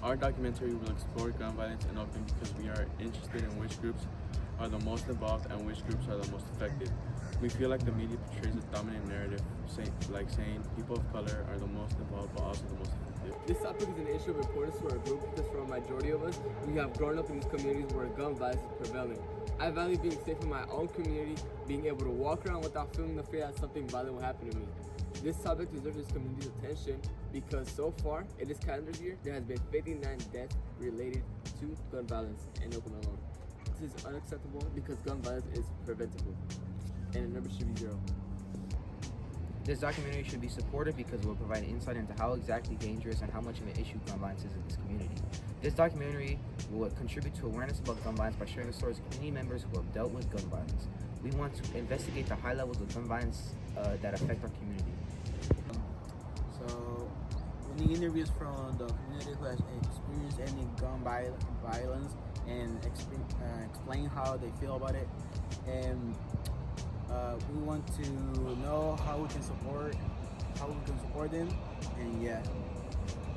Our documentary will explore gun violence in Oakland because we are interested in which groups are the most involved and which groups are the most affected. We feel like the media portrays a dominant narrative, saying people of color are the most involved but also the most affected. This topic is an issue of importance to our group because for a majority of us, we have grown up in these communities where gun violence is prevalent. I value being safe in my own community, being able to walk around without feeling the fear that something violent will happen to me. This topic deserves this community's attention because so far, in this calendar year, there has been 59 deaths related to gun violence in Oakland alone. This is unacceptable because gun violence is preventable, and the number should be 0. This documentary should be supported because it will provide insight into how exactly dangerous and how much of an issue gun violence is in this community. This documentary will contribute to awareness about gun violence by sharing the stories of community members who have dealt with gun violence. We want to investigate the high levels of gun violence that affect our community. So we need interviews from the community who has experienced any gun violence and explain how they feel about it. And we want to know how we can support them, and yeah.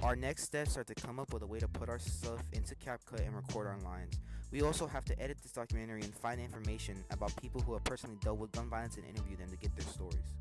Our next steps are to come up with a way to put our stuff into CapCut and record our lines. We also have to edit this documentary and find information about people who have personally dealt with gun violence and interview them to get their stories.